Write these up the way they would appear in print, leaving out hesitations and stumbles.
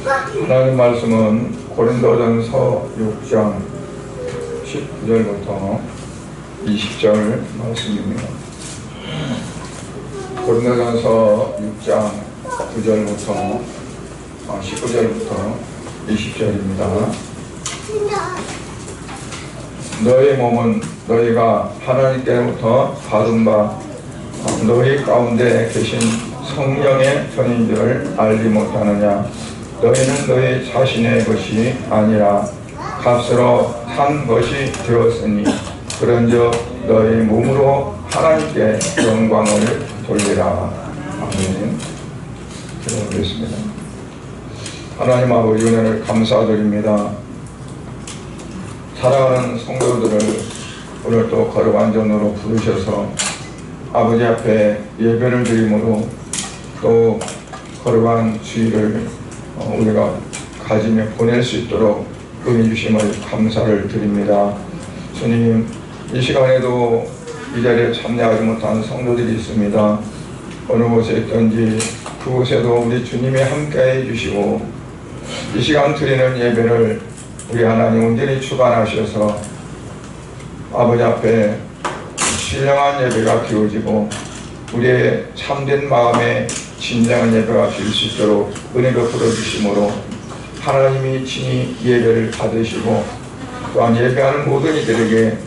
하나님 말씀은 고린도전서 6장 19절부터 20절 말씀입니다. 고린도전서 6장 9절부터 19절부터 20절입니다. 너희 몸은 너희가 하나님께로부터 받은 바 너희 가운데 계신 성령의 전인 줄을 알지 못하느냐. 너희는 너희 자신의 것이 아니라 값으로 산 것이 되었으니 그런즉 너희 몸으로 하나님께 영광을 돌리라. 아멘. 기도하겠습니다. 하나님 아버지, 은혜를 감사드립니다. 사랑하는 성도들을 오늘 또 거룩한 전으로 부르셔서 아버지 앞에 예배를 드림으로 또 거룩한 주일을 우리가 가지며 보낼 수 있도록 은혜 주심을 감사를 드립니다. 주님, 이 시간에도 이 자리에 참여하지 못한 성도들이 있습니다. 어느 곳에 있든지 그곳에도 우리 주님이 함께해 주시고 이 시간 드리는 예배를 우리 하나님 온전히 주관하셔서 아버지 앞에 신령한 예배가 기울어지고 우리의 참된 마음에 진정한 예배가 드릴 수 있도록 은혜 베풀어 주심으로 하나님이 친히 예배를 받으시고 또한 예배하는 모든 이들에게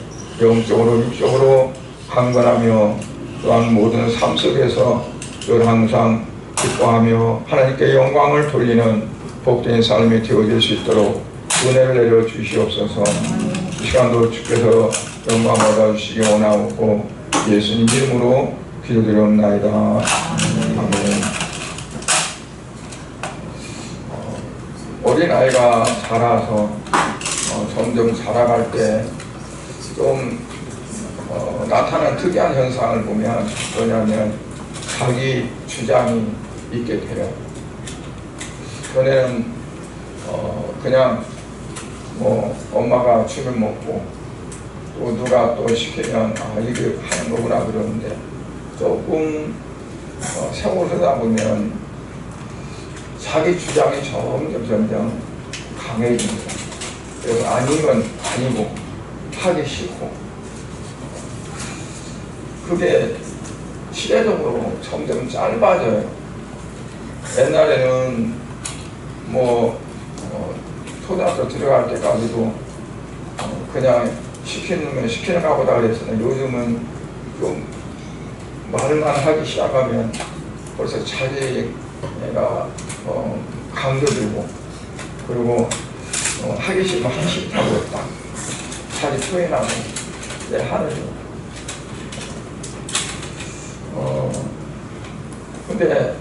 영적으로 육적으로 강건하며 또한 모든 삶 속에서 늘 항상 기뻐하며 하나님께 영광을 돌리는 복된 삶이 되어질 수 있도록 은혜를 내려 주시옵소서. 이 시간도 주께서 영광 받아주시기 원하옵고 예수님 이름으로 기도드리옵나이다. 아멘. 어린아이가 자라서 점점 자라갈 때 좀 나타나는 특이한 현상을 보면 뭐냐면 자기 주장이 있게 돼요. 전에는 그냥 엄마가 주면 먹고 또 누가 또 시키면 이게 하는 거구나 그러는데 조금 세월을 하다 보면 자기 주장이 점점 강해집니다. 그래서 아니면 아니고 하기 싫고 그게 시대적으로 점점 짧아져요. 옛날에는 초등학교 들어갈 때까지도 그냥 시키는가 보다 그랬었는데 요즘은 좀 말만 하기 시작하면 벌써 자기가 강조들고 그리고 하기 싫으면 하기 싫다고 딱 자기 표현하고 이제 하는 근데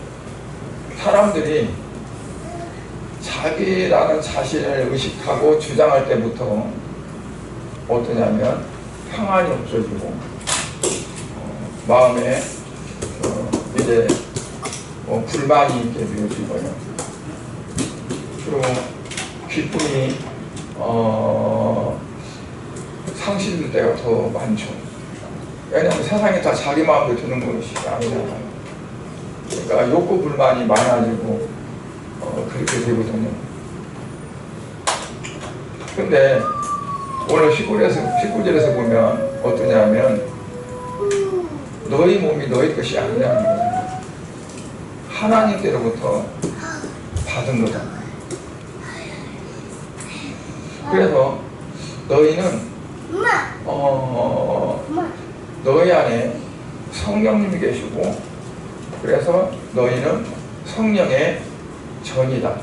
사람들이 자기라는 자신을 의식하고 주장할 때부터 어떠냐면 평안이 없어지고 마음에 이제 불만이 있게 되어지고요. 그리고 기쁨이 상실될 때가 더 많죠. 왜냐하면 세상에 다 자기 마음대로 드는 것이 아니잖아요. 그러니까 욕구 불만이 많아지고 그렇게 되거든요. 근데 오늘 19절에서 보면 어떠냐면 너희 몸이 너희 것이 아니라는 거예요. 하나님께로부터 받은 거다. 그래서 너희는 너희 안에 성령님이 계시고 그래서 너희는 성령의 전이다.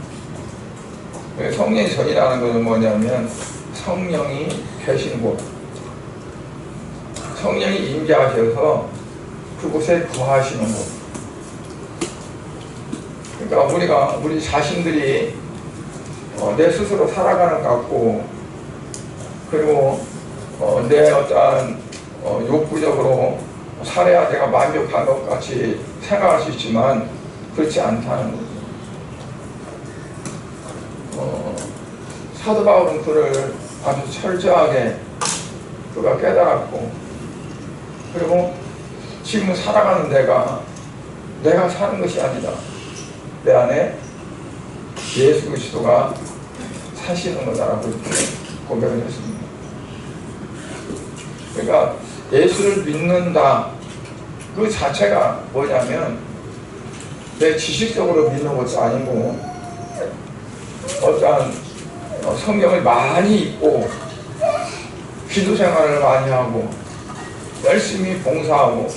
성령의 전이라는 것은 뭐냐면 성령이 계신 곳, 성령이 임재하셔서 그곳에 거하시는 곳. 그러니까 우리 자신들이 내 스스로 살아가는 것 같고 그리고 내 어떠한 욕구적으로 살아야 내가 만족한 것 같이 생각할 수 있지만 그렇지 않다는 거죠. 사도 바울은 그를 아주 철저하게 그가 깨달았고 그리고 지금 살아가는 내가 사는 것이 아니다. 내 안에 예수 그리스도가 사시는 거다라고 이렇게 고백을 했습니다. 그러니까 예수를 믿는다 그 자체가 뭐냐면 내 지식적으로 믿는 것이 아니고 어떠한 성경을 많이 읽고 기도 생활을 많이 하고 열심히 봉사하고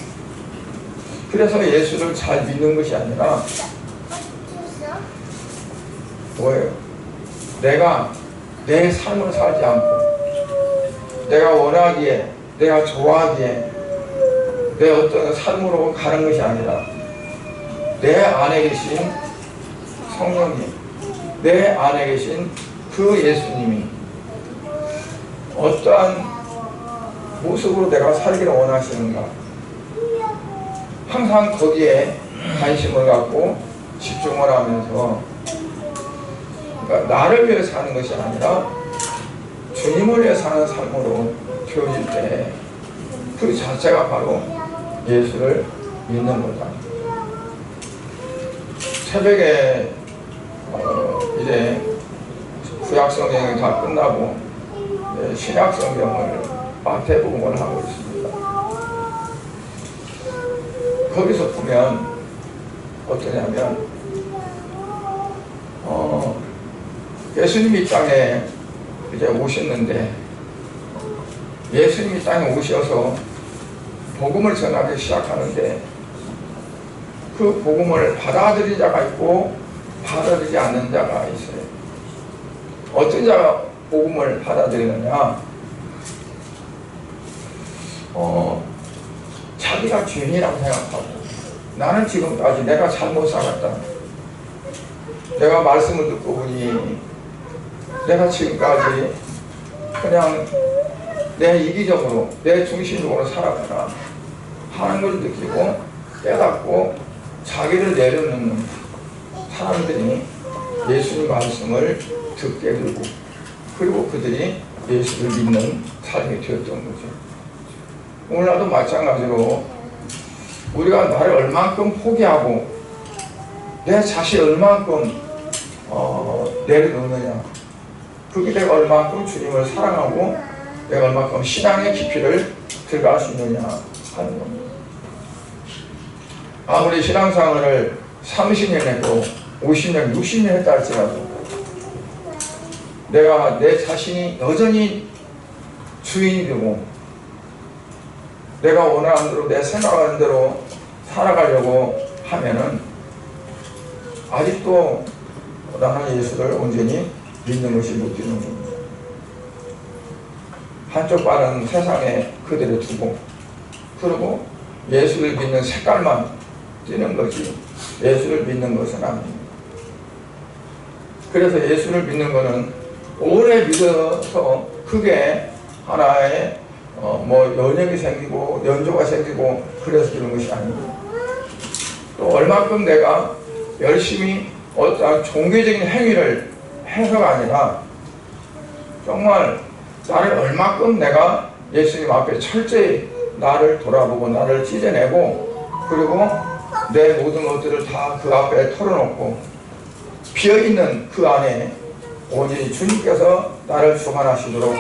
그래서 예수를 잘 믿는 것이 아니라 뭐예요? 내가 내 삶을 살지 않고 내가 원하기에 내가 좋아하기에 내 어떤 삶으로 가는 것이 아니라 내 안에 계신 성령님, 내 안에 계신 그 예수님이 어떠한 모습으로 내가 살기를 원하시는가 항상 거기에 관심을 갖고 집중을 하면서 그러니까 나를 위해 사는 것이 아니라 주님을 위해 사는 삶으로 되어질 때 그 자체가 바로 예수를 믿는 거다. 새벽에 이제 구약성경이 다 끝나고 신약성경을 마태복음을 하고 있습니다. 거기서 보면 어떠냐면 예수님이 땅에 이제 오셨는데 예수님이 땅에 오셔서 복음을 전하기 시작하는데 그 복음을 받아들인 자가 있고 받아들이지 않는 자가 있어요. 어떤 자가 복음을 받아들이느냐? 자기가 죄인이라고 생각하고 나는 지금까지 내가 잘못 살았다. 내가 말씀을 듣고 보니 내가 지금까지 그냥 내 이기적으로 내 중심적으로 살았구나 하는 걸 느끼고 깨닫고 자기를 내려놓는 사람들이 예수님 말씀을 듣게 되고 그리고 그들이 예수를 믿는 삶이 되었던 거죠. 오늘날도 마찬가지로 우리가 나를 얼만큼 포기하고 내 자신을 얼만큼 내려놓느냐 그게 내가 얼만큼 주님을 사랑하고 내가 얼만큼 신앙의 깊이를 들어갈 수 있느냐 하는 겁니다. 아무리 신앙생활을 30년 했고 50년, 60년 했다 할지라도 내가 내 자신이 여전히 주인이 되고 내가 원하는 대로 내 생각하는 대로 살아가려고 하면은 아직도 나는 예수를 온전히 믿는 것이 못 되는 겁니다. 한쪽 발은 세상에 그대로 두고 그리고 예수를 믿는 색깔만 뛰는 거지 예수를 믿는 것은 아닙니다. 그래서 예수를 믿는 것은 오래 믿어서 그게 하나의 연역이 생기고 연조가 생기고 그래서 그런 것이 아닙니다. 또 얼마큼 내가 열심히 어떠한 종교적인 행위를 해서가 아니라 정말 나를 얼마큼 내가 예수님 앞에 철저히 나를 돌아보고 나를 찢어내고 그리고 내 모든 것들을 다 그 앞에 털어놓고 비어있는 그 안에 오직 주님께서 나를 주관하시도록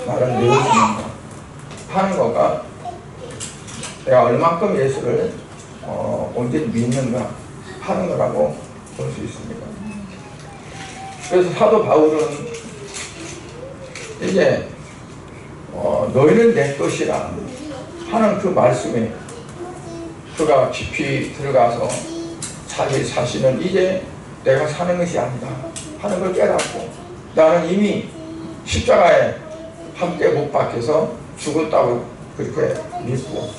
나를 내어주는가 하는 거가 내가 얼만큼 예수를 온전히 믿는가 하는 거라고 볼 수 있습니다. 그래서 사도 바울은 이제 너희는 내 것이라 하는 그 말씀에 그가 깊이 들어가서 자기 자신은 이제 내가 사는 것이 아니다 하는 걸 깨닫고 나는 이미 십자가에 함께 못 박혀서 죽었다고 그렇게 믿고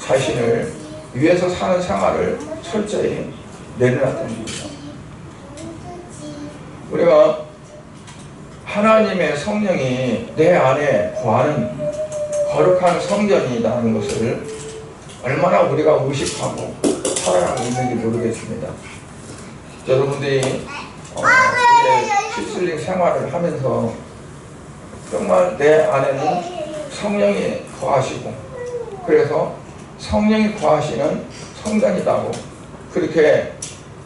자신을 위해서 사는 생활을 철저히 내려놨던 겁니다. 우리가 하나님의 성령이 내 안에 거하는 거룩한 성전이라는 것을 얼마나 우리가 의식하고 살아가고 있는지 모르겠습니다. 여러분들이 필슬링 생활을 하면서 정말 내 안에는 성령이 거하시고 그래서 성령이 거하시는 성전이라고 그렇게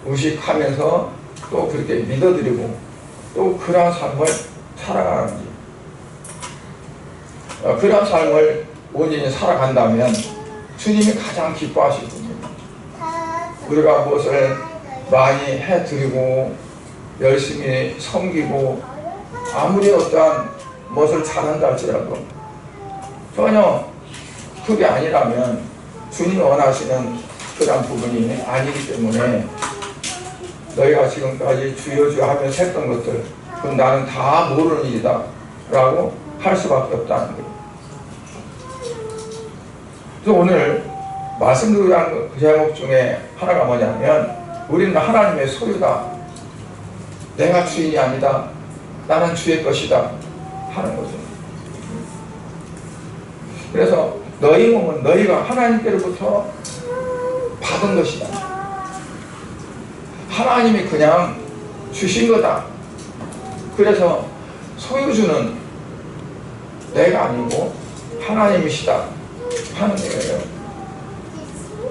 의식하면서 또 그렇게 믿어드리고 또 그러한 삶을 살아가는지, 그러한 삶을 온전히 살아간다면 주님이 가장 기뻐하실 분입니다. 우리가 무엇을 많이 해드리고 열심히 섬기고 아무리 어떠한 무엇을 잘한다 할지라도 전혀 그게 아니라면 주님이 원하시는 그런 부분이 아니기 때문에 너희가 지금까지 주여 주여 하면서 했던 것들 그건 나는 다 모르는 일이다 라고 할 수밖에 없다는 거예요. 그래서 오늘 말씀드리는 그 제목 중에 하나가 뭐냐면 우리는 하나님의 소유다, 내가 주인이 아니다, 나는 주의 것이다 하는 거죠. 그래서 너희 몸은 너희가 하나님께로부터 받은 것이다, 하나님이 그냥 주신 거다. 그래서 소유주는 내가 아니고 하나님이시다 하는 거예요.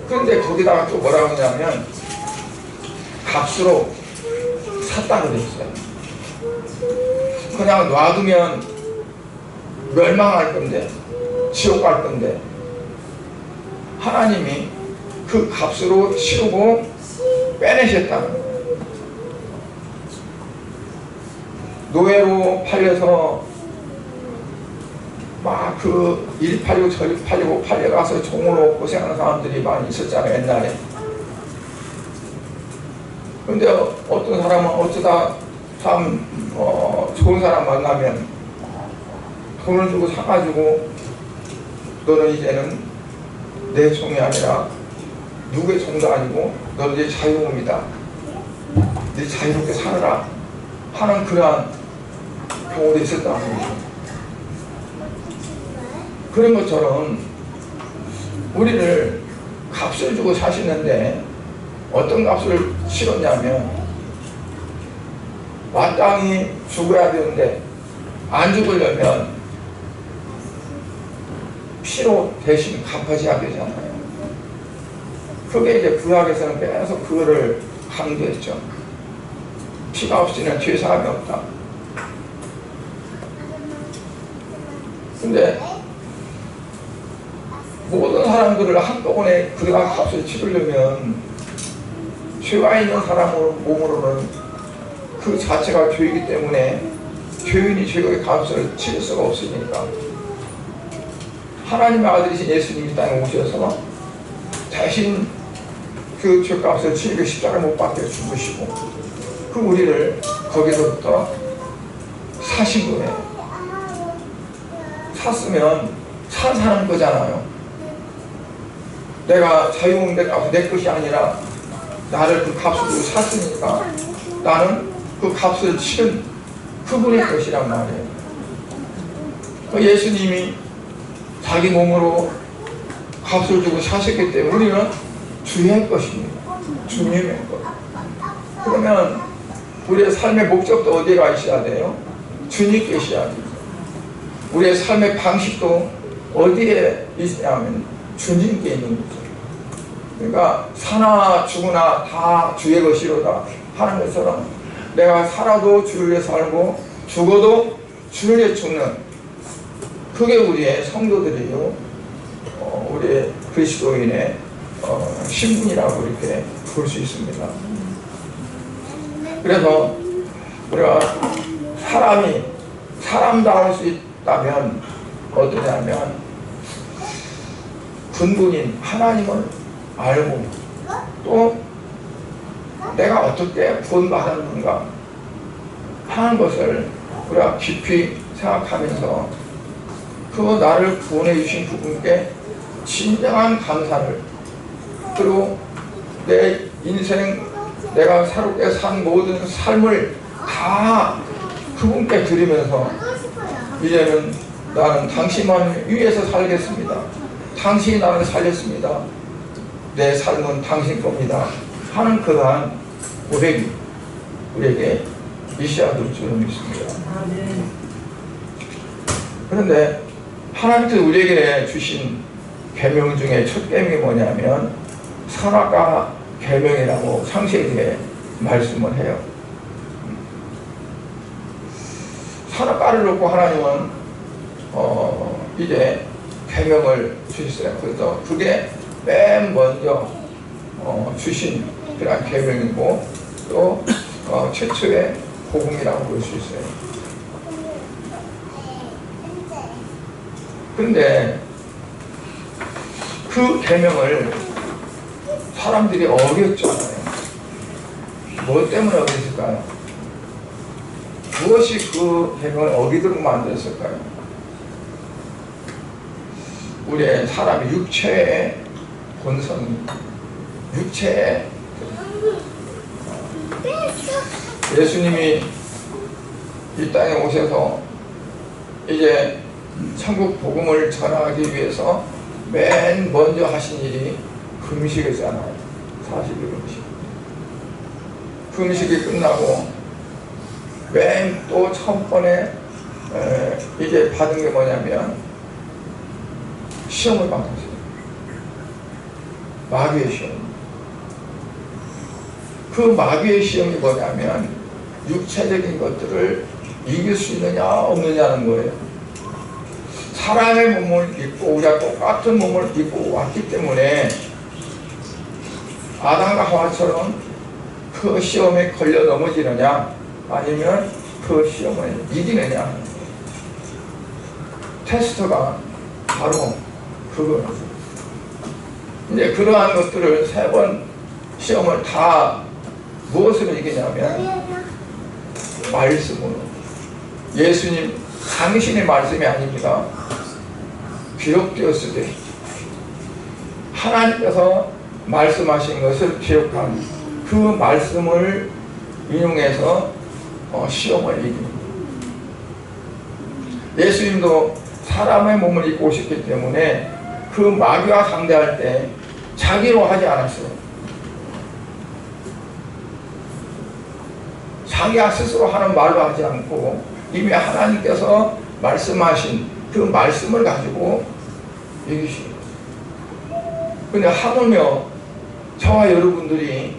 그런데 거기다가 또 뭐라고 하냐면 값으로 샀다고 돼 있어요. 그냥 놔두면 멸망할 건데, 지옥 갈 건데 하나님이 그 값으로 치르고 빼내셨다는 거예요. 노예로 팔려서 막 그 일 팔리고 저리 팔리고 팔려가서 종으로 고생하는 사람들이 많이 있었잖아요, 옛날에. 근데 어떤 사람은 어쩌다 참 좋은 사람 만나면 돈을 주고 사가지고 너는 이제는 내 종이 아니라 누구의 종도 아니고 너는 이제 자유몸이다, 네 자유롭게 살아라 하는 그러한 경우도 있었다는 거죠. 그런 것처럼 우리를 값을 주고 사시는데 어떤 값을 치렀냐면 마땅히 죽어야 되는데 안 죽으려면 피로 대신 갚아줘야 되잖아요. 그게 이제 구약에서는 계속 그거를 강조했죠. 피가 없이는 죄사함이 없다. 근데 모든 사람들을 한꺼번에 그가 값을 치르려면 죄가 있는 사람의 몸으로는 그 자체가 죄이기 때문에 죄인이 죄의 값을 치를 수가 없으니까 하나님의 아들이신 예수님이 땅에 오셔서 대신 그 죄값을 치르고 십자가에 못 박혀 죽으시고 그 우리를 거기서부터 사신 거예요. 샀으면 산 사람 거잖아요. 내가 자유로운 값이 내 것이 아니라 나를 그 값으로 샀으니까 나는 그 값을 치른 그분의 것이란 말이에요. 그 예수님이 자기 몸으로 값을 주고 사셨기 때문에 우리는 주의 것입니다. 주님의 것. 그러면 우리의 삶의 목적도 어디에 가 있어야 돼요? 주님께 있어야 돼요. 우리의 삶의 방식도 어디에 있냐면 주님께 있는 거죠. 그러니까 사나 죽으나 다 주의 것이로다 하는 것처럼 내가 살아도 주를 위해 살고 죽어도 주를 위해 죽는 그게 우리의 성도들이요, 우리의 그리스도인의 신분이라고 이렇게 볼 수 있습니다. 그래서 우리가 사람이 사람다울 수 있다면 어떠냐면 근본인 하나님을 알고 또 내가 어떻게 구원받았는가 하는 것을 우리가 깊이 생각하면서 그 나를 구원해 주신 그분께 진정한 감사를, 그리고 내 인생 내가 새롭게 산 모든 삶을 다 그분께 드리면서 이제는 나는 당신만 위해서 살겠습니다. 당신이 나를 살렸습니다. 내 삶은 당신 겁니다 하는 그러한 고백이 우리에게 있어야 될 줄로 믿습니다. 그런데 하나님께서 우리에게 주신 계명 중에 첫 계명이 뭐냐면 선악과 계명이라고 창세기에 말씀을 해요. 산업가를 놓고 하나님은 이제 계명을 주셨어요. 그래서 그게 맨 먼저 주신 그런 계명이고 또 최초의 복음이라고 볼 수 있어요. 그런데 그 계명을 사람들이 어겼잖아요. 뭐 때문에 어겼을까요? 무엇이 그 계명을 어기도록 만들었을까요? 우리의 사람의 육체의 본성이, 육체의 예수님이 이 땅에 오셔서 이제 천국 복음을 전하기 위해서 맨 먼저 하신 일이 금식이잖아요. 40일 금식. 금식이 끝나고 맨 또 첫 번에 이제 받은 게 뭐냐면 시험을 받았어요. 마귀의 시험. 그 마귀의 시험이 뭐냐면 육체적인 것들을 이길 수 있느냐 없느냐는 거예요. 사람의 몸을 입고 우리가 똑같은 몸을 입고 왔기 때문에 아담과 하와처럼 그 시험에 걸려 넘어지느냐 아니면 그 시험을 이기느냐. 테스트가 바로 그거예요. 이제 그러한 것들을 3번 시험을 다 무엇으로 이기냐면 말씀으로. 예수님 당신의 말씀이 아닙니다. 기록되었으되 하나님께서 말씀하신 것을 기록한 그 말씀을 인용해서 시험을 이깁니다. 예수님도 사람의 몸을 입고 오셨기 때문에 그 마귀와 상대할 때 자기로 하지 않았어요. 자기가 스스로 하는 말로 하지 않고 이미 하나님께서 말씀하신 그 말씀을 가지고 이기시고. 근데 하물며 저와 여러분들이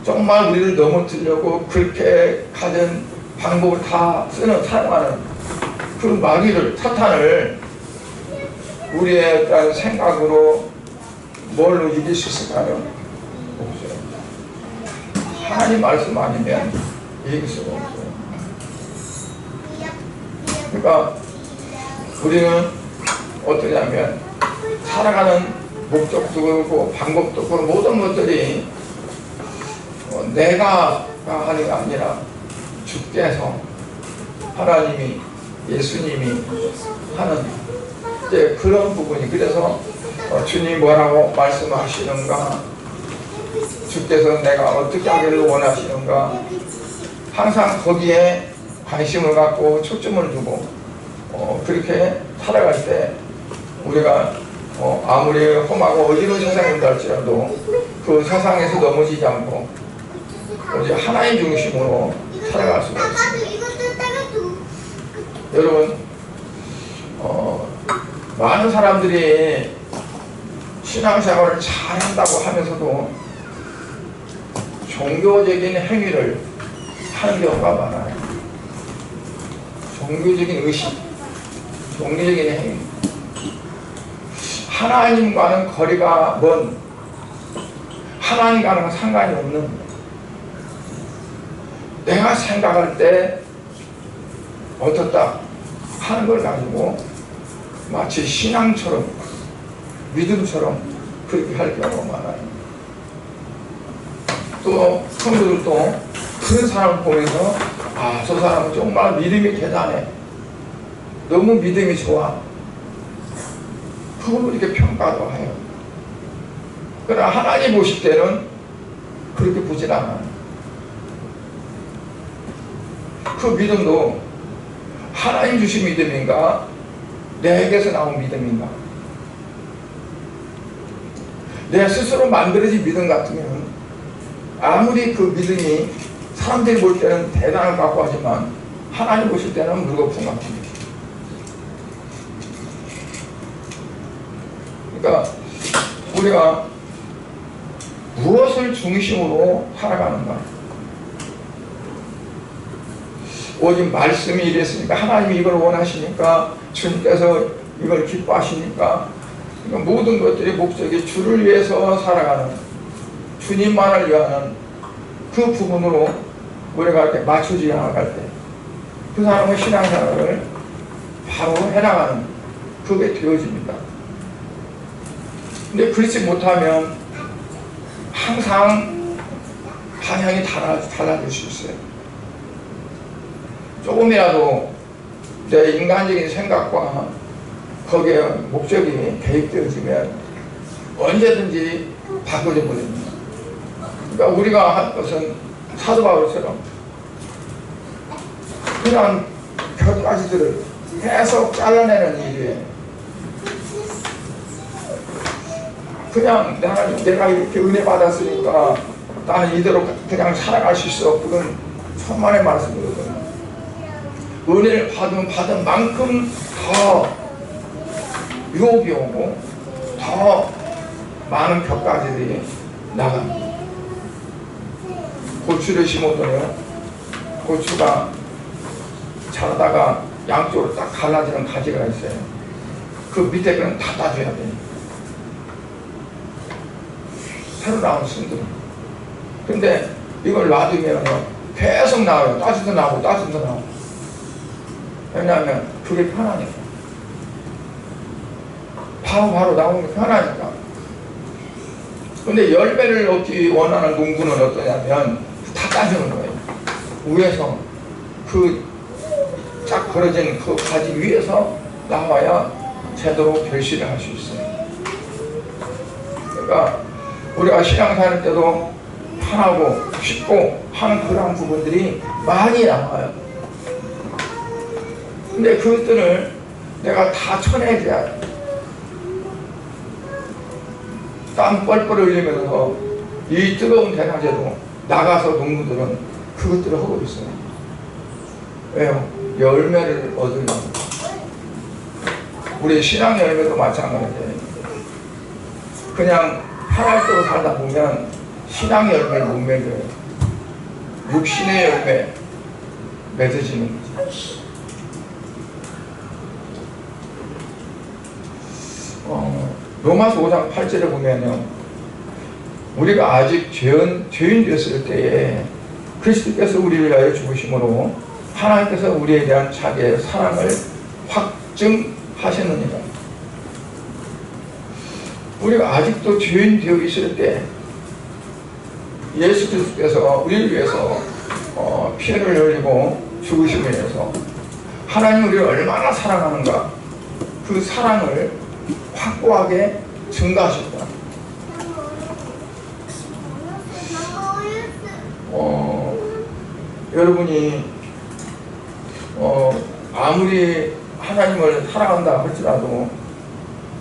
정말 우리를 넘어뜨리려고 그렇게 가진 방법을 다 사용하는 그 마귀를, 사탄을 우리의 어떤 생각으로 뭘로 이길 수 있을까요? 없어요. 하나님 말씀 아니면 이길 수가 없어요. 그러니까 우리는 어떠냐면 살아가는 목적도 그렇고 방법도 그렇고 모든 것들이 내가 하는 게 아니라 주께서, 하나님이, 예수님이 하는 이제 그런 부분이. 그래서 주님이 뭐라고 말씀하시는가, 주께서 내가 어떻게 하기를 원하시는가, 항상 거기에 관심을 갖고 초점을 두고 그렇게 살아갈 때 우리가 아무리 험하고 어지러운 세상에 온다 할지라도 그 세상에서 넘어지지 않고 오직 하나님 중심으로 살아갈 수가 있습니다. 여러분, 많은 사람들이 신앙생활을 잘한다고 하면서도 종교적인 행위를 하는 경우가 많아요. 종교적인 의식, 종교적인 행위. 하나님과는 거리가 먼, 하나님과는 상관이 없는, 내가 생각할 때 어떻다 하는 걸 가지고 마치 신앙처럼, 믿음처럼 그렇게 할 경우가 많아요. 또 성도들도 그런 사람을 보면서 아, 저 사람은 정말 믿음이 대단해, 너무 믿음이 좋아, 그걸 이렇게 평가도 해요. 그러나 하나님 보실 때는 그렇게 보질 않아요. 그 믿음도 하나님 주신 믿음인가, 내게서 나온 믿음인가. 내 스스로 만들어진 믿음 같으면 아무리 그 믿음이 사람들이 볼 때는 대단한 것 같고 하지만 하나님 보실 때는 물거품 같습니다. 그러니까 우리가 무엇을 중심으로 살아가는가. 오직 말씀이 이랬으니까 하나님이 이걸 원하시니까 주님께서 이걸 기뻐하시니까 그러니까 모든 것들이 목적이 주를 위해서 살아가는 주님만을 위하는 그 부분으로 우리가 이렇게 맞춰져 나갈 때 그 사람의 신앙생활을 바로 해나가는 그게 되어집니다. 근데 그렇지 못하면 항상 방향이 달라질 수 있어요. 조금이라도 내 인간적인 생각과 거기에 목적이 개입되어지면 언제든지 바꿔져 버립니다. 그러니까 우리가 할 것은 사도 바울처럼 그냥 곁가지들을 계속 잘라내는 일이에요. 그냥 내가 이렇게 은혜 받았으니까 나는 이대로 그냥 살아갈 수 있어. 그건 천만의 말씀이거든요. 은혜를 받은 만큼 더 유혹이 오고 더 많은 벽가지들이 나갑니다. 고추를 심어도요, 고추가 자라다가 양쪽으로 딱 갈라지는 가지가 있어요. 그 밑에 거는 다 따줘야 돼요. 새로 나온 순들. 근데 이걸 놔두면 계속 나와요. 따지도 나오고 따지도 나오고. 왜냐하면 그게 편하니까. 바로 나오는 게 편하니까. 근데 열매를 얻기 원하는 농부는 어떠냐면 다 따주는 거예요. 위에서 그 쫙 벌어진 그 가지 위에서 나와야 제대로 결실을 할 수 있어요. 그러니까 우리가 신앙생활 때도 편하고 쉽고 하는 그런 부분들이 많이 나와요. 근데 그것들을 내가 다 쳐내줘야 돼. 땀 뻘뻘 흘리면서 이 뜨거운 대낮에도 나가서 농부들은 그것들을 하고 있어요. 왜요? 열매를 얻으려고. 우리 신앙 열매도 마찬가지예요. 그냥 편할 대로 살다 보면 신앙 열매를 못 맺어요. 육신의 열매 맺어지는 거죠. 로마서 5장 8절에 보면요, 우리가 아직 죄인 되었을 때에 그리스도께서 우리를 위하여 죽으심으로 하나님께서 우리에 대한 자기의 사랑을 확증하셨느니라. 우리가 아직도 죄인 되어 있을 때 예수 그리스도께서 우리를 위해서 피를 흘리고 죽으심을 위해서 하나님 우리를 얼마나 사랑하는가, 그 사랑을 확고하게 증가하셨다. 여러분이 아무리 하나님을 사랑한다 할지라도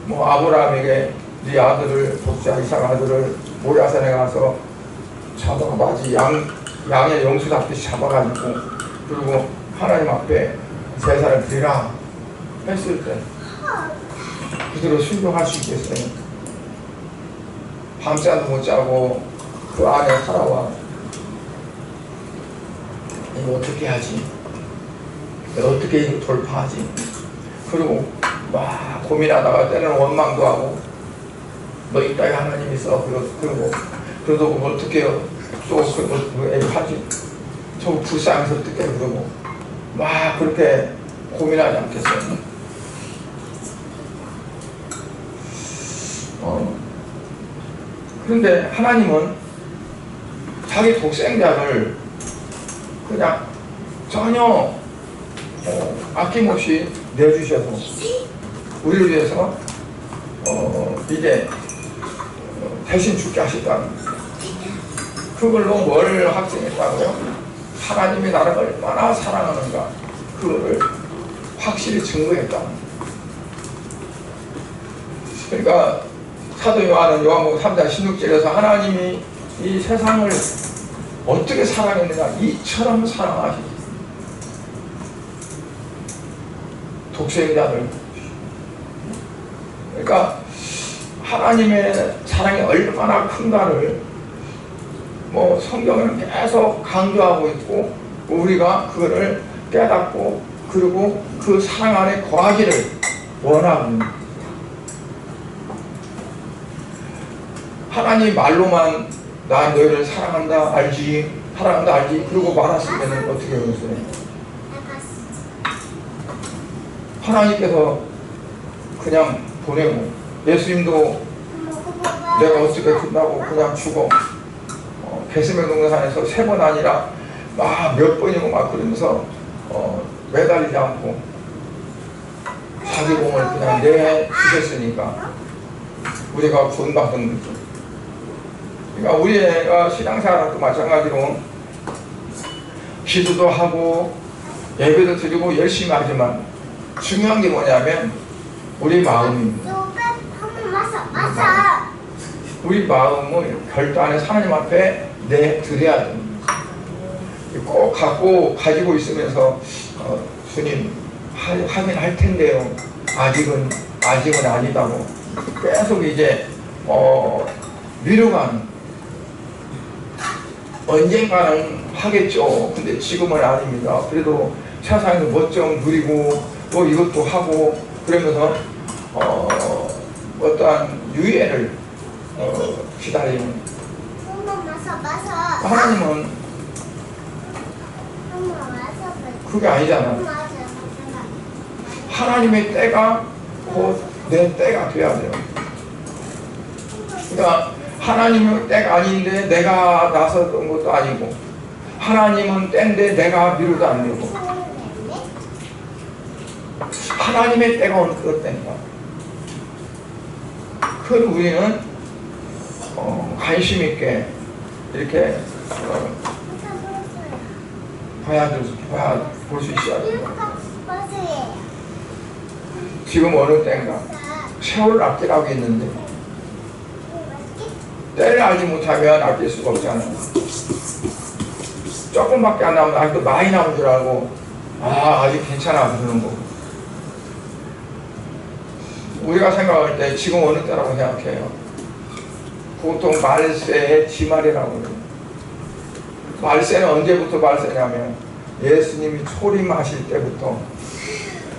뭐 아브라함에게 네 아들을 독자 이삭 아들을 모리아산에 가서 잡아가지 양의 영수 잡듯이 잡아가지고 그리고 하나님 앞에 제사를 드리라 했을 때 그대로 순종할 수 있겠어요? 밤잠도 못 자고 그 안에 살아와. 이거 어떻게 하지? 어떻게 이거 돌파하지? 그리고 막 고민하다가 때로는 원망도 하고 너 이따위 하나님 있어. 그러고 뭐 어떻게 해요? 또 애를 하지? 저 불쌍해서 어떻게 해? 그러고 막 그렇게 고민하지 않겠어요? 그런데 하나님은 자기 독생자를 그냥 전혀 아낌없이 내주셔서 우리를 위해서 이제 대신 죽게 하셨다는, 그걸로 뭘 확증했다고요? 하나님이 나를 얼마나 사랑하는가 그거를 확실히 증거했다는. 그러니까 사도 요한은 요한복음 3장 16절에서 하나님이 이 세상을 어떻게 사랑했느냐, 이처럼 사랑하시지. 독생자를. 그러니까 하나님의 사랑이 얼마나 큰가를 뭐 성경은 계속 강조하고 있고 우리가 그거를 깨닫고 그리고 그 사랑 안에 거하기를 원하는, 하나님 말로만 나 너희를 사랑한다 알지, 사랑한다 알지 그러고 말았으면 어떻게 하겠어요? 하나님께서 그냥 보내고, 예수님도 내가 어떻게 끝나고 그냥 죽어, 겟세마네 동산에서 3번 아니라 막 몇 번이고 막 그러면서 매달리지 않고 자기 몸을 그냥 내주셨으니까 우리가 구원받은 거죠. 그러니까 우리가 신앙생활도 마찬가지로 기도도 하고 예배도 드리고 열심히 하지만 중요한 게 뭐냐면 우리 마음입니다. 우리 마음을 결단해서 하나님 앞에 내드려야 됩니다. 꼭 가지고 있으면서 주님 하긴 할 텐데요, 아직은 아니다고 계속 이제 미루가는, 언젠가는 하겠죠. 근데 지금은 아닙니다. 그래도 세상에서 뭐 좀 누리고 뭐 이것도 하고 그러면서 어떠한 유예를 기다리는, 하나님은 그게 아니잖아. 하나님의 때가 곧 내 때가 돼야 돼요. 그러니까 하나님의 때가 아닌데 내가 나섰던 것도 아니고, 하나님은 때인데 내가 미루도 안 되고, 하나님의 때가 오늘 그것 때니까. 그걸 우리는 관심 있게 이렇게 볼 수 있어야 됩니다. 지금 어느 때인가 세월을 아끼라고 했는데 때를 알지 못하면 아낄 수가 없잖아요. 조금밖에 안 남으면 아직도 많이 남은 줄 알고 아직 괜찮아 그러는 거고, 우리가 생각할 때 지금 어느 때라고 생각해요? 보통 말세의 지말이라고 해요. 말세는 언제부터 말세냐면 예수님이 초림하실 때부터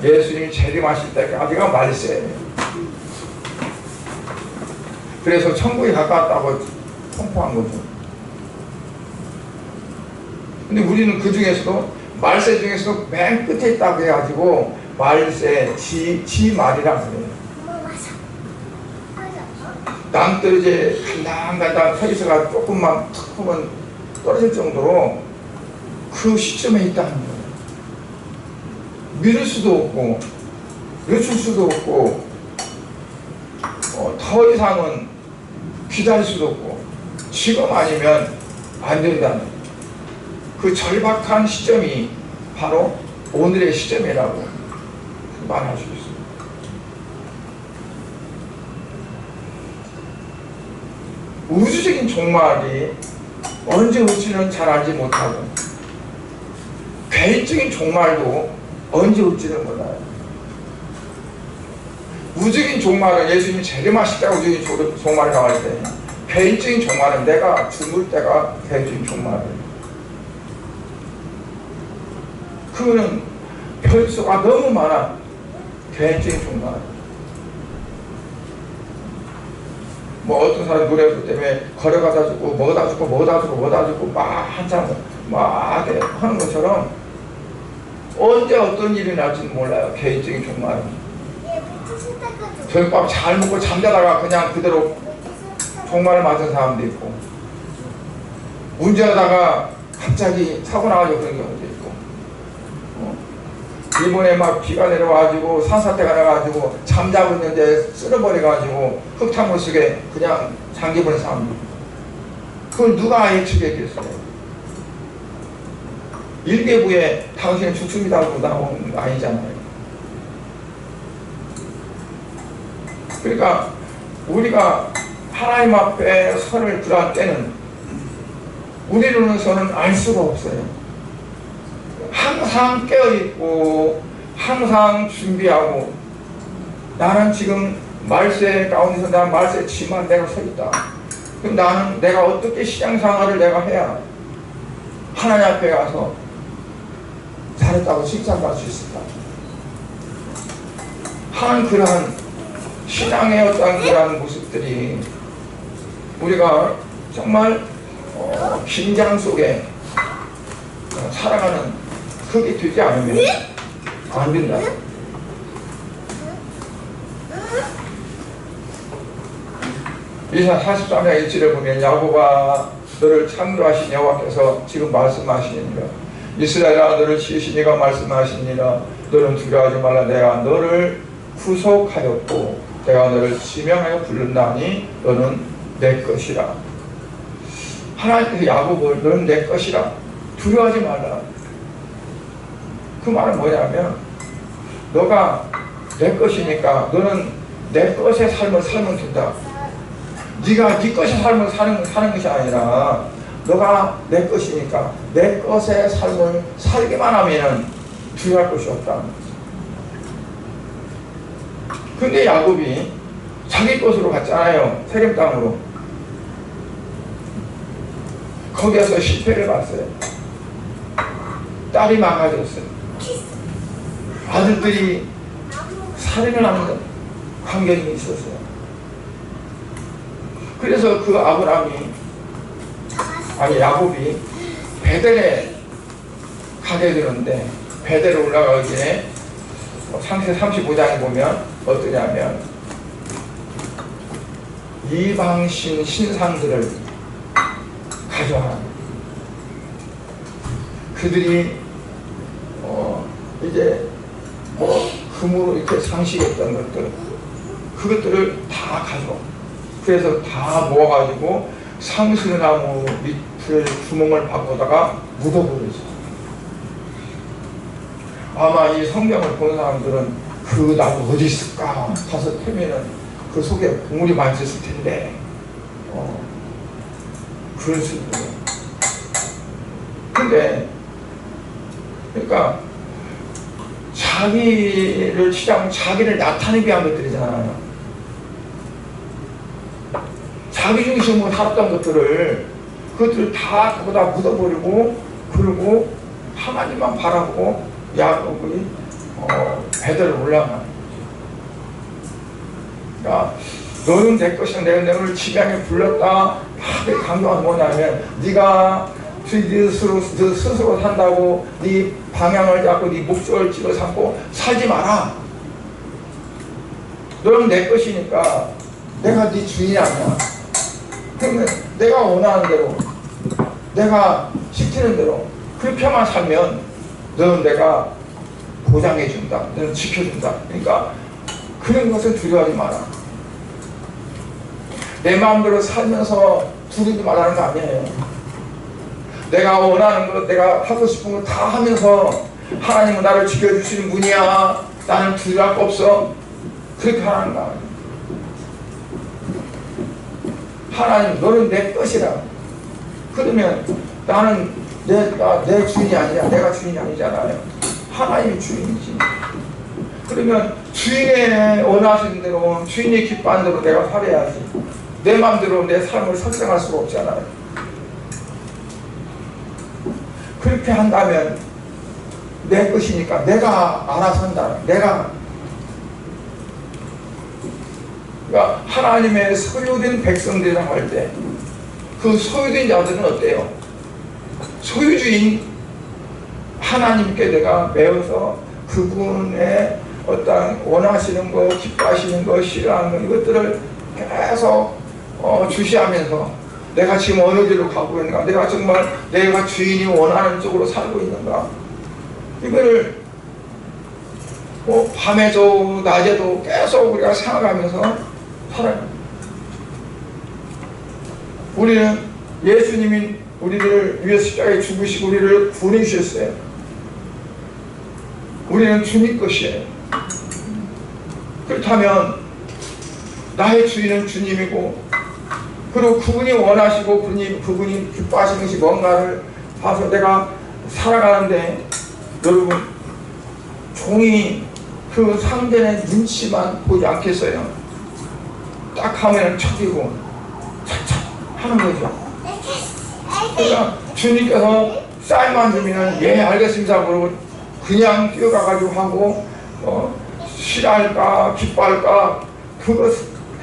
예수님이 재림하실 때까지가 말세예요. 그래서 천국이 가까웠다고 선포한 거죠. 근데 우리는 그 중에서도 말세 중에서도 맨 끝에 있다고 해가지고 말세 지말이라고 그래요. 남떨어져 간당간당 서 있어가 조금만 탁 보면 떨어질 정도로 그 시점에 있다는 거예요. 미룰 수도 없고 늦출 수도 없고 더 이상은 기다릴 수도 없고 지금 아니면 안 된다는 그 절박한 시점이 바로 오늘의 시점이라고 말할 수 있습니다. 우주적인 종말이 언제 올지는 잘 알지 못하고 개인적인 종말도 언제 올지는 몰라요. 우주적인 종말은 예수님이 재림하실 때가 우주적인 종말이 나갈 때, 개인적인 종말은 내가 죽을 때가 개인적인 종말이에요. 그거는 별수가 너무 많아. 개인적인 종말. 뭐 어떤 사람 노래 때문에 걸어가다 죽고 뭐다 죽고 뭐다 죽고 뭐다 죽고 막 한참 막 하는 것처럼 언제 어떤 일이 날지는 몰라요. 개인적인 종말은. 저녁밥 잘 먹고 잠자다가 그냥 그대로 종말을 맞은 사람도 있고, 운전하다가 갑자기 사고 나가지고 그런 경우도 있고, 일본에 막 비가 내려와가지고 산사태가 나가지고 잠자고 있는데 쓸어버려가지고 흙탕물 속에 그냥 잠겨버린 사람도 있고, 그걸 누가 예측했겠어요? 일개부에 당신은 죽습니다고 나온 거 아니잖아요. 그러니까 우리가 하나님 앞에 선을 들어갈 때는 우리로서는 알 수가 없어요. 항상 깨어있고 항상 준비하고, 나는 지금 말세 가운데서 나 말세 치만 내가 서 있다. 그럼 나는 내가 어떻게 신앙생활을 내가 해야 하나님 앞에 가서 잘했다고 칭찬받을 수 있을까? 한 그러한 신앙의 어떤 그러한 모습들이 우리가 정말 긴장 속에 살아가는 그게 되지 않으면 안 된다. 이사 43장 1절에 보면 야곱아 너를 창조하신 여호와께서 지금 말씀하시니라. 이스라엘아 너를 지으신 이가 말씀하시니라. 너는 두려워하지 말라. 내가 너를 구속하였고 내가 너를 지명하여 부른다니 너는 내 것이라. 하나님께서 야곱을 너는 내 것이라. 두려워하지 말라. 그 말은 뭐냐면 너가 내 것이니까 너는 내 것의 삶을 살면 된다. 네가 네 것의 삶을 사는 것이 아니라 너가 내 것이니까 내 것의 삶을 살기만 하면 두려워할 것이 없다. 근데 야곱이 자기 것으로 갔잖아요. 세겜 땅으로. 거기에서 실패를 봤어요. 딸이 망가졌어요. 아들들이 살인을 하는 환경이 있었어요. 그래서 그 야곱이 베델에 가게 되는데 베델에 올라가기 전에 창세기 35장에 보면 어떠냐면 이방신 신상들을 가져와 그들이 이제 금으로 이렇게 상식했던 것들 그것들을 다 가져와. 그래서 다 모아가지고 상수나무 밑을 구멍을 파고다가 묻어버리죠. 아마 이 성경을 본 사람들은 그 나무 어디 있을까 가서 캐면은 그 속에 보물이 많이 있을 텐데 그럴 수 있는 거예요. 근데 그러니까 자기를 치자면 자기를 나타내기 위한 것들이잖아요. 자기 중심으로 살았던 그것들을 다 거기다 묻어버리고 그리고 하나님만 바라보고 야곱이 베델에 올라가. 그러니까 너는 내 것이야. 내가 너를 지명에 불렀다. 막 강조하는 뭐냐면 네가 네 스스로 산다고 네 방향을 잡고 네 목적을 찍어 삼고 살지 마라. 너는 내 것이니까 내가 네 주인이 아니야. 그러면 내가 원하는 대로 내가 시키는 대로 그렇게만 살면 너는 내가 보장해준다. 너는 지켜준다. 그러니까 그런 것을 두려워하지 마라. 내 마음대로 살면서 두려워하지 말라는 거 아니에요. 내가 원하는 것, 내가 하고 싶은 거 다 하면서 하나님은 나를 지켜주시는 분이야. 나는 두려워할 거 없어. 그렇게 하라는 거 아니에요. 하나님 너는 내 것이라. 그러면 나는 내 주인이 아니라 내가 주인이 아니잖아요. 하나님이 주인이지. 그러면 주인의 원하시는 대로 주인이 기뻐하는 대로 내가 살아야지. 내 마음대로 내 삶을 설정할 수가 없잖아요. 그렇게 한다면 내 것이니까 내가 알아서 한다. 그러니까 하나님의 소유된 백성들이라고 할 때 그 소유된 자들은 어때요? 소유주인 하나님께 내가 매어서 그분의 어떤 원하시는 거, 기뻐하시는 거, 싫어하는 거 이것들을 계속 주시하면서 내가 지금 어느 길로 가고 있는가, 내가 정말 내가 주인이 원하는 쪽으로 살고 있는가, 이거를 밤에도 낮에도 계속 우리가 생각하면서 살아요. 우리는 예수님이 우리를 위해서 십자가에 죽으시고 우리를 구원해 주셨어요. 우리는 주님 것이에요. 그렇다면 나의 주인은 주님이고 그리고 그분이 원하시고 그분이 기뻐하시는 것이 뭔가를 봐서 내가 살아가는데, 여러분 종이 그 상대의 눈치만 보지 않겠어요? 딱 하면 척이고 착착 하는 거죠. 그러니까 주님께서 쌀만 주면 예 알겠습니다 그러고 그냥 뛰어가가지고 하고 싫어할까 기뻐할까 그거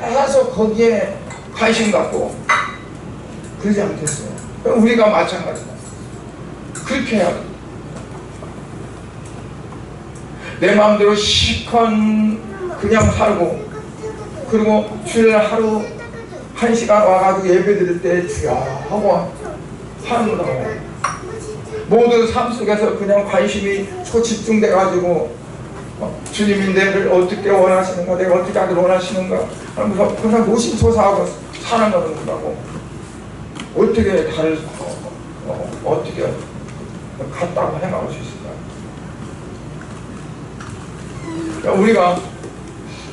해서 거기에 관심 갖고 그러지 않겠어요? 우리가 마찬가지다. 그렇게 해야 돼. 내 마음대로 실컷 그냥 살고, 그리고 주일 하루 1시간 와가지고 예배 드릴 때 주야 하고 하는 거라고. 모든 삶 속에서 그냥 관심이 초집중돼가지고 주님이 내를 어떻게 원하시는가, 내가 어떻게 하길 원하시는가 하면서 그냥 노심초사하고 사는 거라고. 어떻게 다를 어떻게 같다고 해나갈 수 있을까? 그러니까 우리가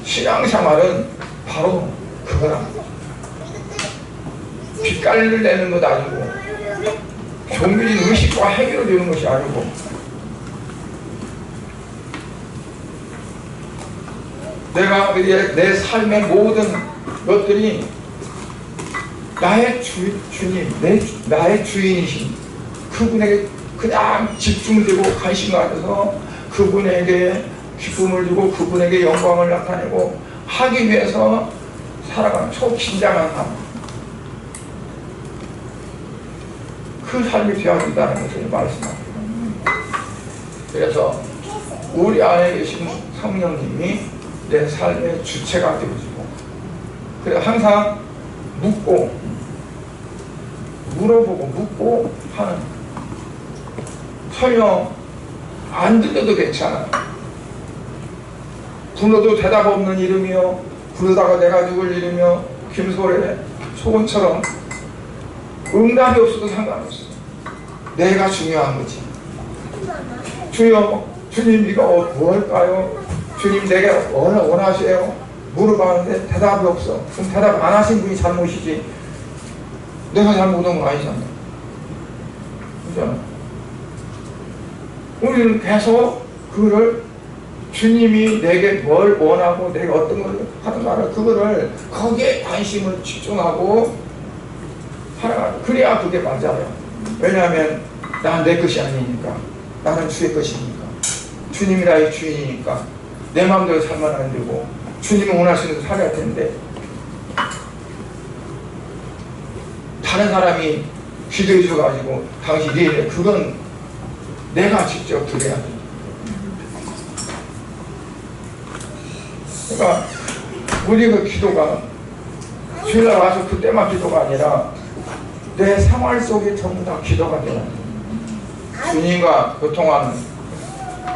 신앙생활은 바로 그거라. 빛깔을 내는 것 아니고, 종교인 의식과 행위로 되는 것이 아니고, 내가 내 삶의 모든 것들이 나의 주님, 나의 주인이신 그분에게 그냥 집중되고 관심 가져서 그분에게 기쁨을 주고 그분에게 영광을 나타내고 하기 위해서 살아가는 초긴장한 삶, 그 삶이 되어야 된다는 것을 말씀합니다. 그래서 우리 안에 계신 성령님이 내 삶의 주체가 되어주고, 그래 항상 묻고 물어보고 묻고 하는, 설령 안 들려도 괜찮아. 불러도 대답 없는 이름이요, 부르다가 내가 누굴 이름이요, 김소래 소원처럼 응답이 없어도 상관없어. 내가 중요한 거지. 주여, 주님 이거 뭐 할까요? 주님 내게 원하세요? 물어봤는데 대답이 없어. 그럼 대답 안 하신 분이 잘못이지, 내가 잘못한 건 아니잖아. 그죠? 우리는 계속 그거를, 주님이 내게 뭘 원하고 내가 어떤 걸 하는가를, 그거를 거기에 관심을 집중하고 살아가요. 그래야 그게 맞아요. 왜냐하면 난 내 것이 아니니까, 나는 주의 것이니까, 주님이 나의 주인이니까 내 마음대로 살면 안 되고 주님이 원하시는 대로 살아야 되는데, 다른 사람이 기도해 줘가지고 당신이 이래, 그건 내가 직접 그래야 돼. 그러니까 우리 그 기도가 주일날 와서 그때만 기도가 아니라 내 생활 속에 전부 다 기도가 되는, 주님과 교통하는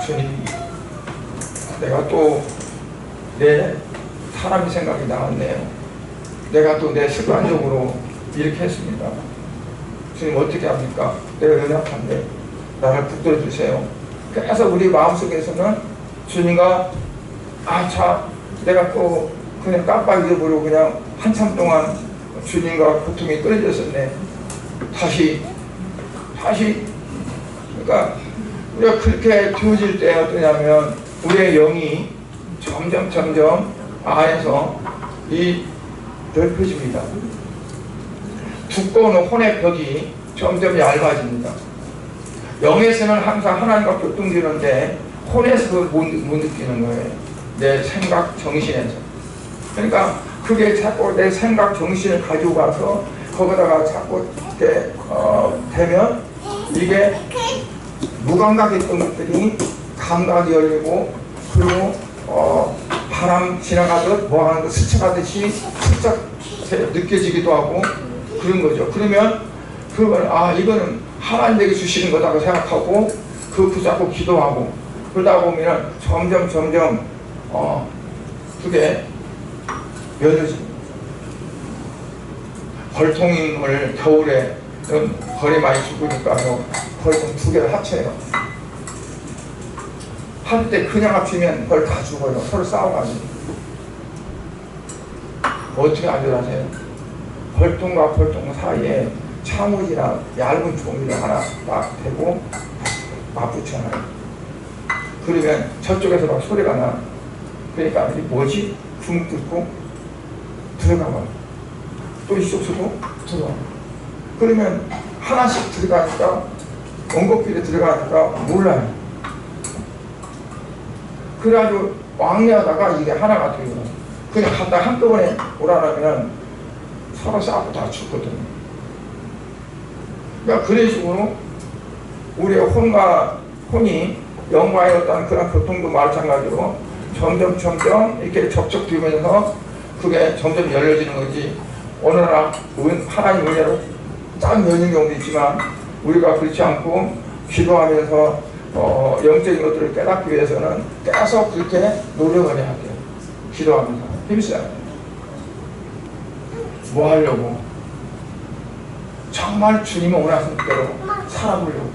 주님. 내가 또 내 사람이 생각이 나왔네요. 내가 또 내 습관적으로 이렇게 했습니다. 주님 어떻게 합니까? 내가 연약한데 나를 붙들어 주세요. 그래서 우리 마음속에서는 주님과 자 내가 또 그냥 깜빡 잊어버리고 그냥 한참 동안 주님과 고통이 끊어졌었네. 다시 그러니까 우리가 그렇게 되어질 때 어떠냐면, 우리의 영이 점점 안에서 넓혀집니다. 두꺼운 혼의 벽이 점점 얇아집니다. 영에서는 항상 하나님과 교통되는데 혼에서 그걸 못 느끼는 거예요. 내 생각 정신에서. 그러니까 그게 자꾸 내 생각 정신을 가지고 가서 거기다가 자꾸 이렇게 되면 이게 무감각했던 것들이 감각이 열리고, 그리고 바람 지나가듯 뭐 하는 거 스쳐가듯이 슬쩍 느껴지기도 하고 그런 거죠. 그러면 그걸 이거는 하나님에게 주시는 거다고 생각하고 그 붙잡고 기도하고, 그러다 보면 점점 그게 열려집니다. 벌통을 겨울에 벌이 많이 죽으니까 벌통 2개를 합쳐요. 할 때 그냥 합치면 벌 다 죽어요. 서로 싸워가지고. 어떻게 안전하세요? 벌통과 벌통 사이에 차무지나 얇은 종이를 하나 딱 대고 맞붙여놔요. 그러면 저쪽에서 막 소리가 나. 그러니까 이게 뭐지? 붕 뜯고 들어가봐. 또 이쪽서도 들어가. 그러면 하나씩 들어가니까, 원곡길에 들어가니까 몰라요. 그래가지고 왕래하다가 이게 하나가 되고 그냥 갖다 한꺼번에 오라면 서로 싸우고 다 죽거든요. 그러니까 그런 식으로 우리의 혼이 영광의 어떤 그런 교통도 마찬가지로 점점 이렇게 접촉되면서 그게 점점 열려지는 거지. 어느 날 하나님 은혜로 딱 여는 경우도 있지만 우리가 그렇지 않고 기도하면서 영적인 것들을 깨닫기 위해서는 계속 그렇게 노력을 해야 돼요. 기도하면서 힘써야 돼요. 뭐 하려고? 정말 주님이 원하시는 대로 살아보려고.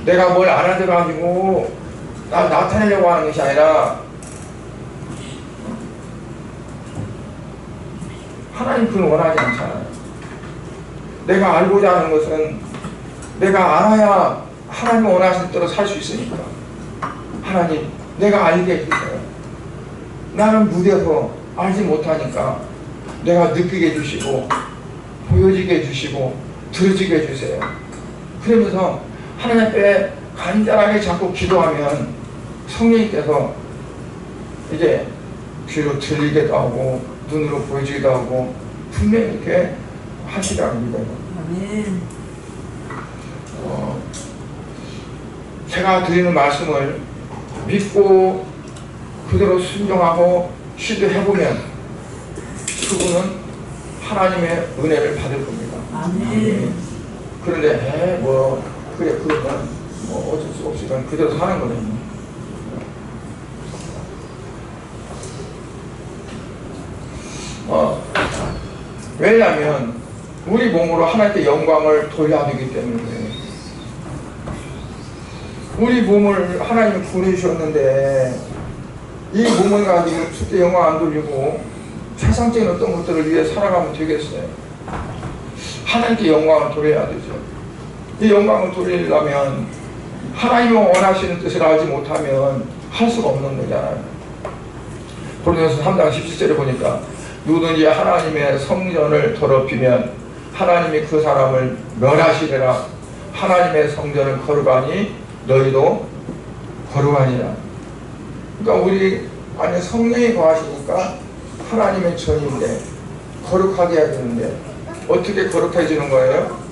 내가 뭘 알아들어가지고 나타내려고 하는 것이 아니라 하나님 그건 원하지 않잖아요. 내가 알고자 하는 것은 내가 알아야 하나님 원하시는 대로 살 수 있으니까. 하나님 내가 알게 해주세요. 나는 무대에서 알지 못하니까 내가 느끼게 해주시고 보여지게 해주시고 들어지게 해주세요. 그러면서 하나님 앞에 간절하게 자꾸 기도하면 성령님께서 이제 귀로 들리기도 하고 눈으로 보여지기도 하고 분명히 이렇게 하시라고 믿어요. 아멘. 제가 드리는 말씀을 믿고 그대로 순종하고 시도해보면 그분은 하나님의 은혜를 받을 겁니다. 아멘. 그런데 그래 그러면 어쩔 수 없이 그대로 사는 거네요. 왜냐하면 우리 몸으로 하나님께 영광을 돌려야 되기 때문에 그래요. 우리 몸을 하나님이 구원해주셨는데 이 몸을 가지고 주께 영광 안 돌리고 세상적인 어떤 것들을 위해 살아가면 되겠어요? 하나님께 영광을 돌려야 되죠. 이 영광을 돌리려면 하나님이 원하시는 뜻을 알지 못하면 할 수가 없는 거잖아요. 고린도서 3장 17절에 보니까 누구든지 하나님의 성전을 더럽히면 하나님이 그 사람을 멸하시리라. 하나님의 성전을 거룩하니 너희도 거룩하니라. 그러니까 우리 안에 성령이 거하시니까 하나님의 전인데 거룩하게 해야 되는데 어떻게 거룩해지는 거예요?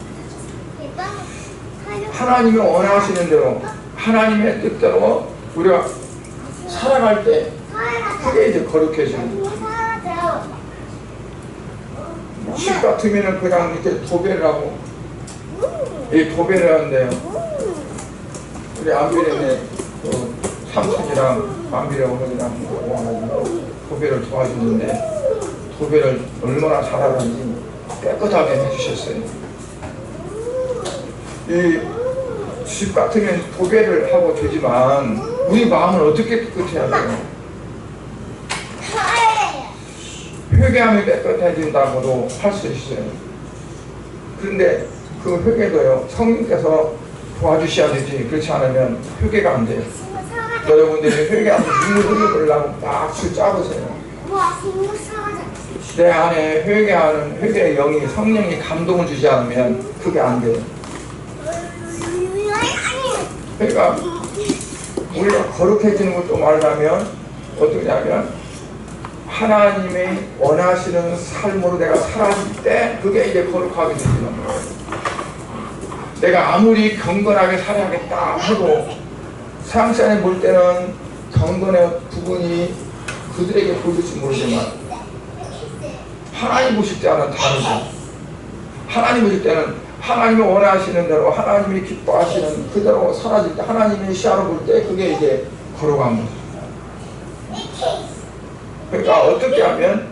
하나님이 원하시는 대로 하나님의 뜻대로 우리가 살아갈 때 그게 이제 거룩해지는 거예요. 집 같으면 그냥 이렇게 도배를 하고 이 도배를 하는데요. 우리 안비례네 삼촌이랑 안비례 어머니랑 와가지고 도배를 도와주는데 도배를 얼마나 잘하는지 깨끗하게 해주셨어요. 이 집 같으면 도배를 하고 되지만 우리 마음을 어떻게 깨끗해야 돼요? 회개하면 깨끗해진다고도 할 수 있어요. 그런데 그 회개도요 성령께서 도와주셔야 되지 그렇지 않으면 회개가 안 돼요. 여러분들이 회개하면서 눈물 흘려보려고 막 짜보세요. 내 안에 회개하는 회개의 영이 성령이 감동을 주지 않으면 그게 안 돼요. 그러니까 우리가 거룩해지는 것도 말하면 어떠냐면 하나님이 원하시는 삶으로 내가 살아질 때 그게 이제 거룩하게 되는 거예요. 내가 아무리 경건하게 살아야겠다 해도 세상 사람이 볼 때는 경건의 부분이 그들에게 보일지 모르지만 하나님 보실 때와는 다르죠. 하나님 보실 때는 하나님이 원하시는 대로 하나님이 기뻐하시는 그대로 사라질 때 하나님의 시야로 볼 때 그게 이제 거룩한 거죠. 그러니까 어떻게 하면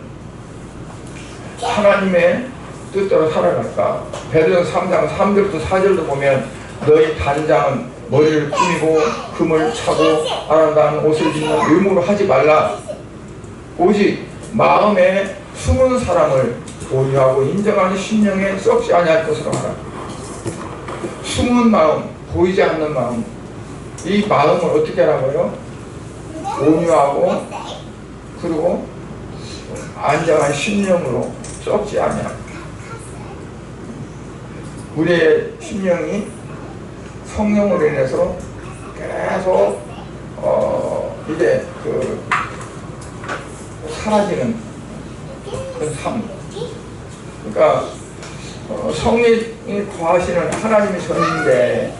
하나님의 뜻대로 살아갈까? 베드로전서 3장 3절부터 4절도 보면 너희 단장은 머리를 꾸미고 금을 차고 아름다운 옷을 입는 의무로 하지 말라. 오직 마음에 숨은 사람을 보유하고 인정하는 심령에 썩지 아니할 것으로 하라. 숨은 마음, 보이지 않는 마음, 이 마음을 어떻게 하라고요? 온유하고 그리고 안정한 심령으로 썩지 아니하라. 우리의 심령이 성령으로 인해서 계속 이제 그 사라지는 그 삶. 그러니까 성령이 거하시는 하나님의 전인데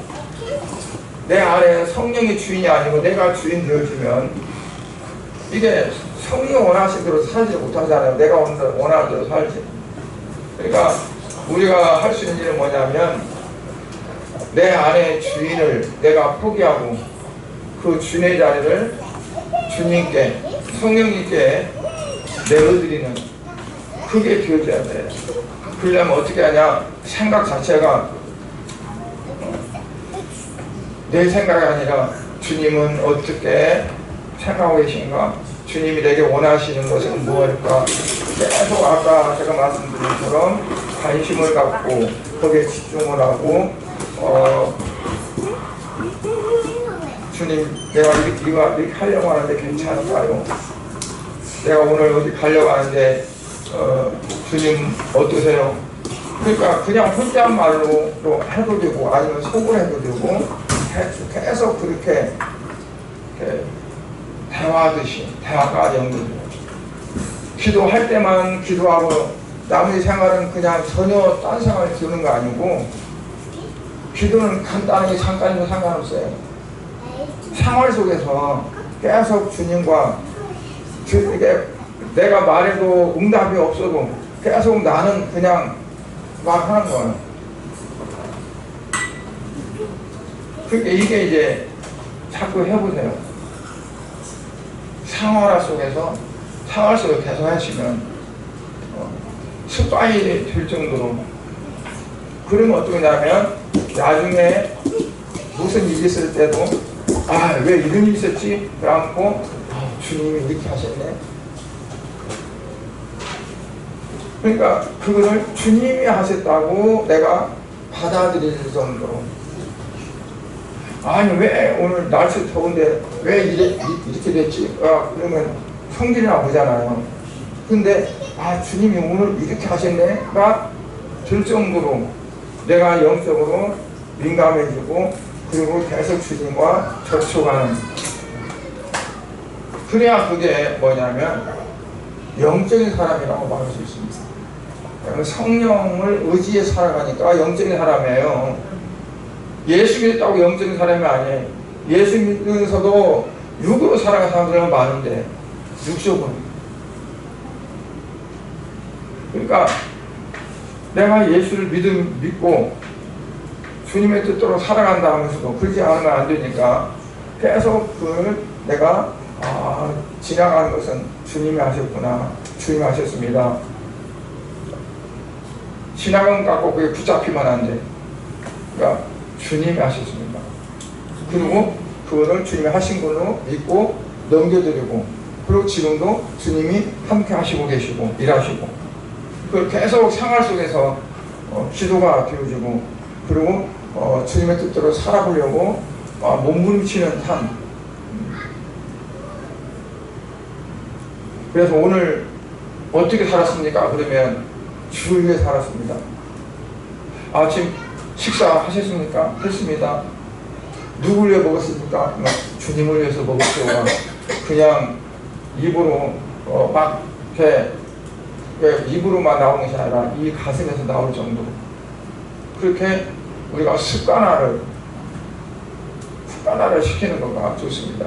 내 안에 성령이 주인이 아니고 내가 주인 되어주면 이게 성령이 원하신 대로 살지 못하잖아요. 내가 원하는 대로 살지. 그러니까 우리가 할 수 있는 일은 뭐냐면 내 안에 주인을 내가 포기하고 그 주인의 자리를 주님께 성령님께 내어드리는 그게 되어져야 돼. 그러려면 어떻게 하냐? 생각 자체가 내 생각이 아니라 주님은 어떻게 생각하고 계신가? 주님이 내게 원하시는 것은 무엇일까? 계속 아까 제가 말씀드린 것처럼 관심을 갖고 거기에 집중을 하고 주님 내가 이렇게 하려고 하는데 괜찮을까요? 내가 오늘 어디 가려고 하는데 주님 어떠세요? 그러니까 그냥 혼잣말로 해도 되고 아니면 속으로 해도 되고 계속 그렇게 대화하듯이 대화가 연결돼요. 기도할 때만 기도하고 나머지 생활은 그냥 전혀 딴 생활이 드는 거 아니고 기도는 간단하게 잠깐이면 상관없어요. 생활 속에서 계속 주님과 이게 내가 말해도 응답이 없어도 계속 나는 그냥 말하는 거예요. 그러니까 이게 이제 자꾸 해보세요. 생활 속에 계속 하시면 습관이 될 정도로. 그러면 어떻게 하냐면 나중에 무슨 일이 있을 때도 왜 이런 일이 있었지? 그래갖고 주님이 이렇게 하셨네. 그러니까 그거를 주님이 하셨다고 내가 받아들일 정도로. 아니 왜 오늘 날씨 더운데 왜 이렇게 됐지? 그러면 성질이나 보잖아요. 근데 주님이 오늘 이렇게 하셨네가 될 정도로 내가 영적으로 민감해지고 그리고 계속 주님과 접촉하는. 그래야 그게 뭐냐면 영적인 사람이라고 말할 수 있습니다. 성령을 의지해 살아가니까 영적인 사람이에요. 예수 믿었다고 영적인 사람이 아니에요. 예수 믿으면서도 육으로 살아가는 사람들은 많은데 육적으로. 그러니까 내가 예수를 믿고 주님의 뜻대로 살아간다 하면서도 그렇지 않으면 안 되니까 계속 내가 지나가는 것은 주님이 하셨구나. 주님이 하셨습니다. 지나간 것 같고 그게 붙잡히면 안 돼. 그러니까 주님이 하셨습니다. 그리고 그거를 주님이 하신 걸로 믿고 넘겨드리고 그리고 지금도 주님이 함께 하시고 계시고 일하시고 그걸 계속 생활 속에서 기도가 되어지고 그리고 주님의 뜻대로 살아보려고 몸부림치는 삶. 그래서 오늘 어떻게 살았습니까? 그러면 주를 위해 살았습니다. 아침 식사하셨습니까? 했습니다. 누구를 위해 먹었습니까? 주님을 위해서 먹었죠. 그냥 입으로 막 이렇게 입으로만 나오는 것이 아니라 이 가슴에서 나올 정도로 그렇게 우리가 습관화를 시키는 거가 좋습니다.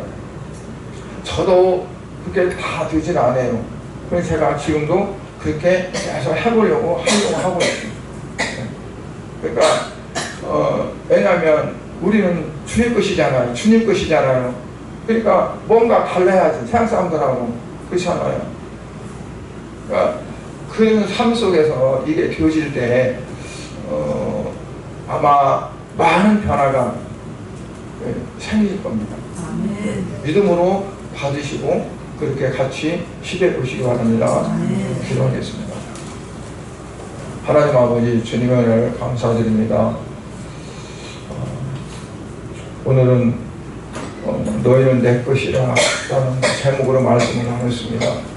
저도 그렇게 다 되진 않아요. 그래서 제가 지금도 그렇게 계속 하려고 하고 있습니다. 그러니까 왜냐하면 우리는 주의 것이잖아요. 주님 것이잖아요. 그러니까 뭔가 달라야지. 세상 사람들하고 그렇잖아요. 그러니까 그 삶 속에서 이게 되어질 때 아마 많은 변화가 생길 겁니다. 믿음으로 받으시고 그렇게 같이 시대해 보시기 바랍니다. 기도하겠습니다. 하나님 아버지 주님의 은혜를 감사드립니다. 오늘은 너희는 내 것이라 라는 제목으로 말씀을 나눴습니다.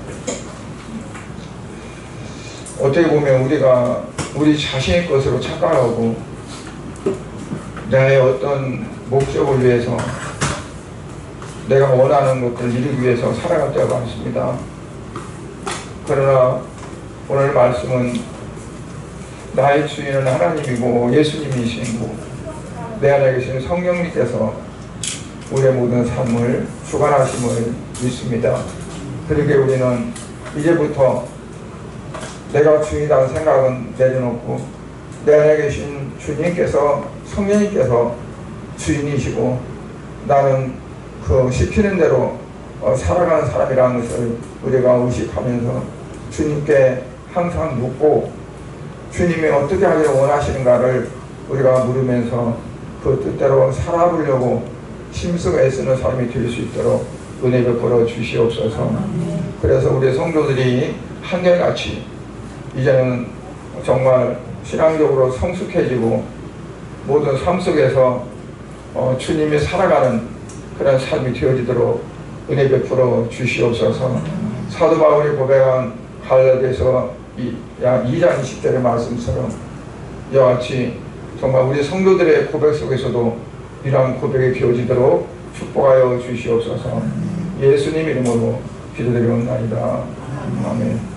어떻게 보면 우리가 우리 자신의 것으로 착각하고 나의 어떤 목적을 위해서 내가 원하는 것들을 이루기 위해서 살아갈 때가 많습니다. 그러나 오늘 말씀은 나의 주인은 하나님이고 예수님이시고 내 안에 계신 성령님께서 우리의 모든 삶을 주관하심을 믿습니다. 그러기에 우리는 이제부터 내가 주인이라는 생각은 내려놓고 내 안에 계신 주님께서 성령님께서 주인이시고 나는 그 시키는 대로 살아가는 사람이라는 것을 우리가 의식하면서 주님께 항상 묻고 주님이 어떻게 하기를 원하시는가를 우리가 물으면서 그 뜻대로 살아보려고 힘쓰고 애쓰는 사람이 될 수 있도록 은혜 베풀어 주시옵소서. 그래서 우리 성도들이 한결같이 이제는 정말 신앙적으로 성숙해지고 모든 삶 속에서 주님이 살아가는 그런 삶이 되어지도록 은혜 베풀어 주시옵소서. 사도 바울이 고백한 갈라디아서 2장 20절의 말씀처럼 이와 같이 정말 우리 성도들의 고백 속에서도 이러한 고백이 되어지도록 축복하여 주시옵소서. 예수님 이름으로 기도드리옵나이다. 아멘.